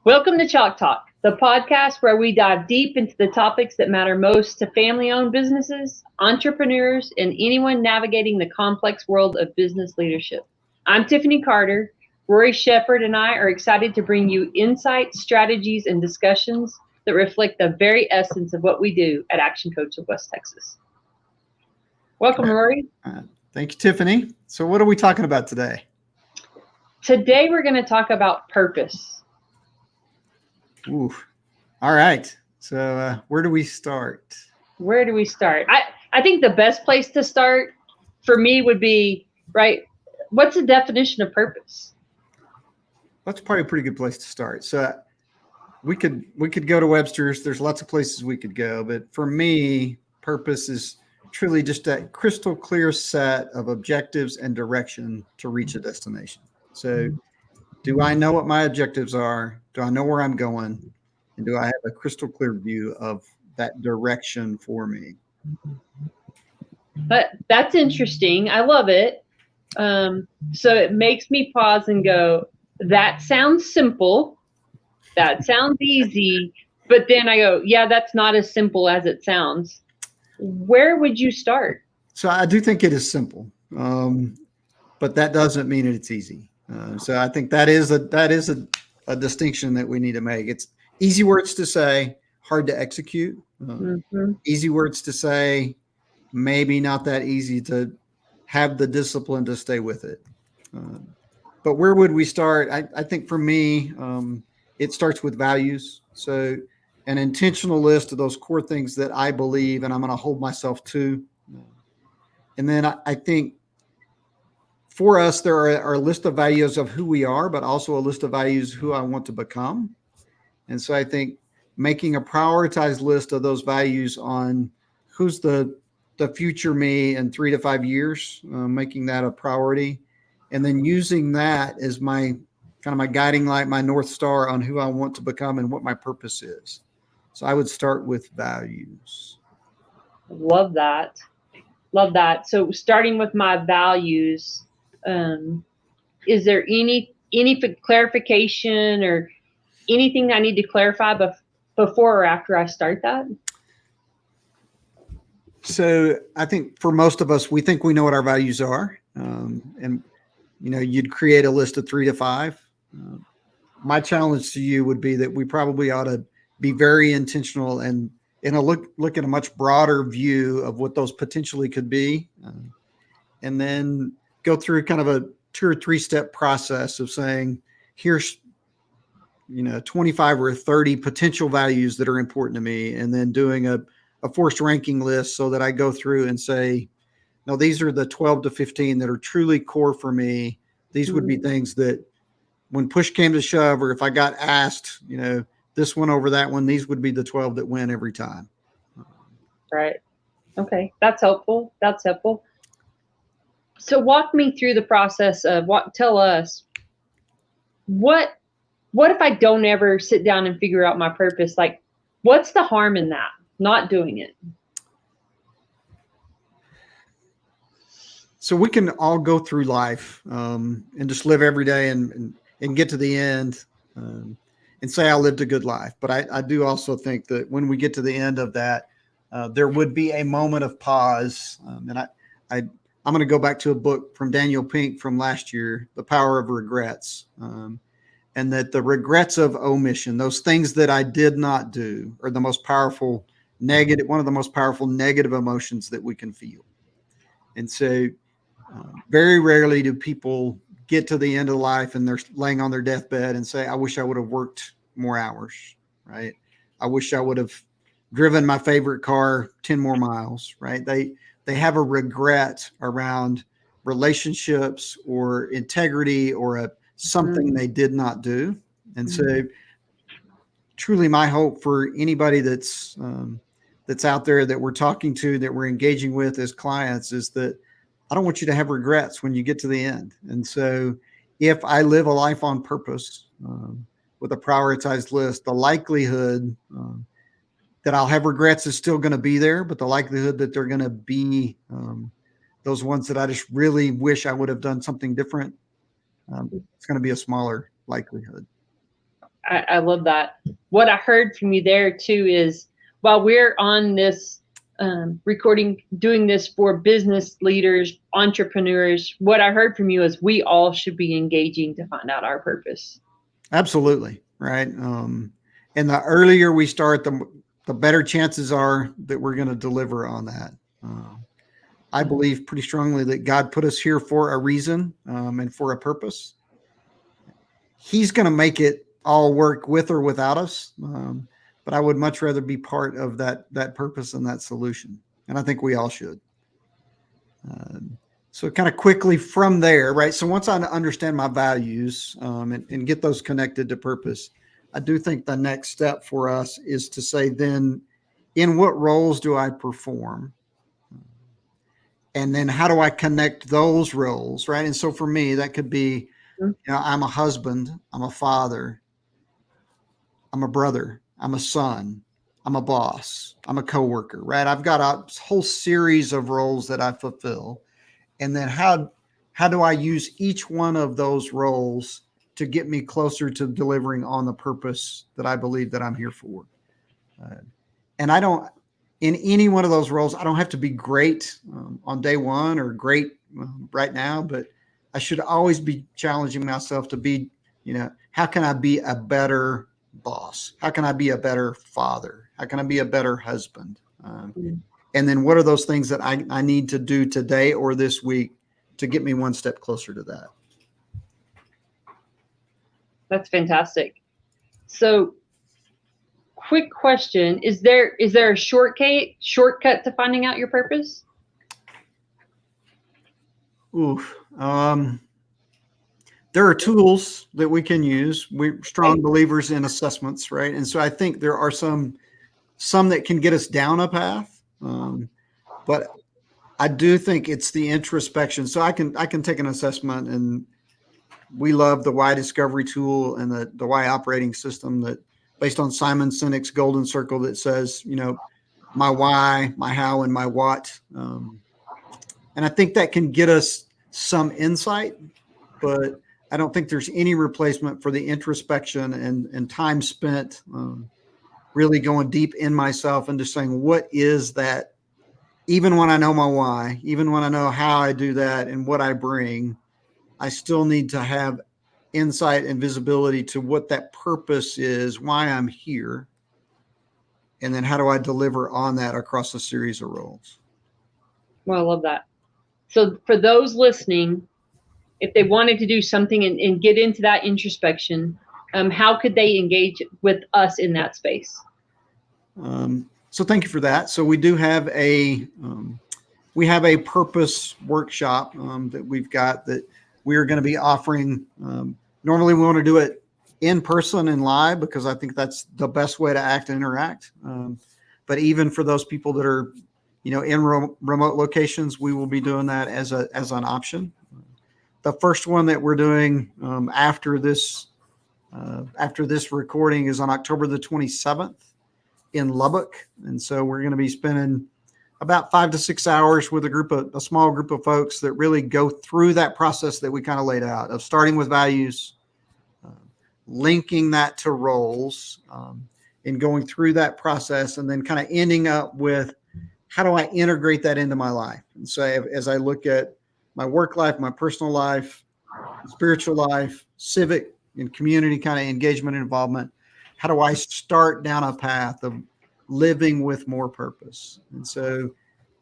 Welcome to Chalk Talk, the podcast where we dive deep into the topics that matter most to family-owned businesses, entrepreneurs, and anyone navigating the complex world of business leadership. I'm Tiffani Carter. Rory, Sheppard, and I are excited to bring you insights, strategies, and discussions that reflect the very essence of what we do at ActionCOACH of West Texas. Welcome, Rory. Thank you, Tiffani. So what are we talking about today? Today, we're going to talk about purpose. Ooh. All right. So where do we start? Where do we start? I think the best place to start for me would be, right, what's the definition of purpose? That's probably a pretty good place to start. So we could go to Webster's. There's lots of places we could go. But for me, purpose is truly just a crystal clear set of objectives and direction to reach a destination. So do I know what my objectives are? Do I know where I'm going? And do I have a crystal clear view of that direction for me? But that's interesting. I love it. So it makes me pause and go, that sounds simple. That sounds easy. But then I go, yeah, that's not as simple as it sounds. Where would you start? So I do think it is simple, but that doesn't mean it's easy. So I think that is a distinction that we need to make. It's easy words to say, hard to execute. Easy words to say, maybe not that easy to have the discipline to stay with it. But where would we start? I think for me, it starts with values. So an intentional list of those core things that I believe and I'm going to hold myself to. And then I think for us, there are a list of values of who we are, but also a list of values who I want to become. And so I think making a prioritized list of those values on who's the future me in 3 to 5 years, making that a priority, and then using that as my guiding light, my North Star on who I want to become and what my purpose is. So I would start with values. Love that. Love that. So starting with my values, is there any clarification or anything I need to clarify before or after I start that? So I think for most of us, we think we know what our values are. And, you'd create a list of 3 to 5. My challenge to you would be that we probably ought to be very intentional and look at a much broader view of what those potentially could be. And then go through kind of a 2 or 3 step process of saying, here's, 25 or 30 potential values that are important to me. And then doing a forced ranking list so that I go through and say, no, these are the 12 to 15 that are truly core for me. These would be things that when push came to shove, or if I got asked, this one over that one, these would be the 12 that win every time. Right. Okay. That's helpful. So walk me through the process of tell us what if I don't ever sit down and figure out my purpose? Like, what's the harm in that? Not doing it. So we can all go through life and just live every day and get to the end and say I lived a good life. But I do also think that when we get to the end of that, there would be a moment of pause. And I'm going to go back to a book from Daniel Pink from last year, The Power of Regrets. And that the regrets of omission, those things that I did not do, are the most powerful one of the most powerful negative emotions that we can feel. And so very rarely do people get to the end of life and they're laying on their deathbed and say, I wish I would have worked more hours, right? I wish I would have driven my favorite car 10 more miles, right? They have a regret around relationships or integrity or something they did not do. And so truly my hope for anybody that's out there that we're talking to, that we're engaging with as clients, is that I don't want you to have regrets when you get to the end. And so if I live a life on purpose with a prioritized list, the likelihood that I'll have regrets is still going to be there, but the likelihood that they're going to be those ones that I just really wish I would have done something different, it's going to be a smaller likelihood. I love that. What I heard from you there too is while we're on this recording, doing this for business leaders, entrepreneurs, what I heard from you is we all should be engaging to find out our purpose. Absolutely. Right. And the earlier we start, the better chances are that we're going to deliver on that. I believe pretty strongly that God put us here for a reason and for a purpose. He's going to make it all work with or without us. But I would much rather be part of that purpose and that solution. And I think we all should. So kind of quickly from there, right? So once I understand my values and get those connected to purpose, I do think the next step for us is to say, then in what roles do I perform? And then how do I connect those roles, right? And so for me, that could be, I'm a husband, I'm a father, I'm a brother, I'm a son, I'm a boss, I'm a coworker, right? I've got a whole series of roles that I fulfill. And then how do I use each one of those roles to get me closer to delivering on the purpose that I believe that I'm here for? And I don't, in any one of those roles, I don't have to be great on day one or great right now, but I should always be challenging myself to be, how can I be a better boss? How can I be a better father? How can I be a better husband? And then what are those things that I need to do today or this week to get me one step closer to that? That's fantastic. So quick question, is there a shortcut to finding out your purpose? There are tools that we can use. We're strong believers in assessments, right? And so I think there are some that can get us down a path. But I do think it's the introspection. So I can take an assessment, and we love the why discovery tool and the why operating system that based on Simon Sinek's golden circle that says, my why, my how, and my what. And I think that can get us some insight, but I don't think there's any replacement for the introspection and time spent really going deep in myself and just saying, what is that? Even when I know my why, even when I know how I do that and what I bring, I still need to have insight and visibility to what that purpose is, why I'm here, and then how do I deliver on that across a series of roles. Well, I love that. So for those listening, if they wanted to do something and get into that introspection, how could they engage with us in that space? So thank you for that. So we do have a purpose workshop that we've got that we are going to be offering. Normally we want to do it in person and live because I think that's the best way to act and interact. But even for those people that are, in remote locations, we will be doing that as an option. The first one that we're doing after this recording is on October the 27th. In Lubbock. And so we're going to be spending about 5 to 6 hours with a small group of folks that really go through that process that we kind of laid out of starting with values, linking that to roles, and going through that process and then kind of ending up with how do I integrate that into my life? And so as I look at my work life, my personal life, spiritual life, civic and community kind of engagement and involvement, how do I start down a path of living with more purpose? And so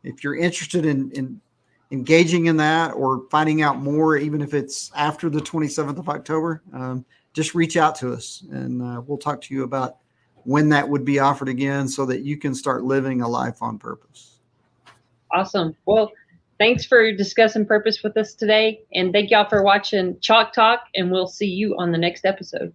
if you're interested in engaging in that or finding out more, even if it's after the 27th of October, just reach out to us and we'll talk to you about when that would be offered again so that you can start living a life on purpose. Awesome. Well, thanks for discussing purpose with us today. And thank y'all for watching Chalk Talk, and we'll see you on the next episode.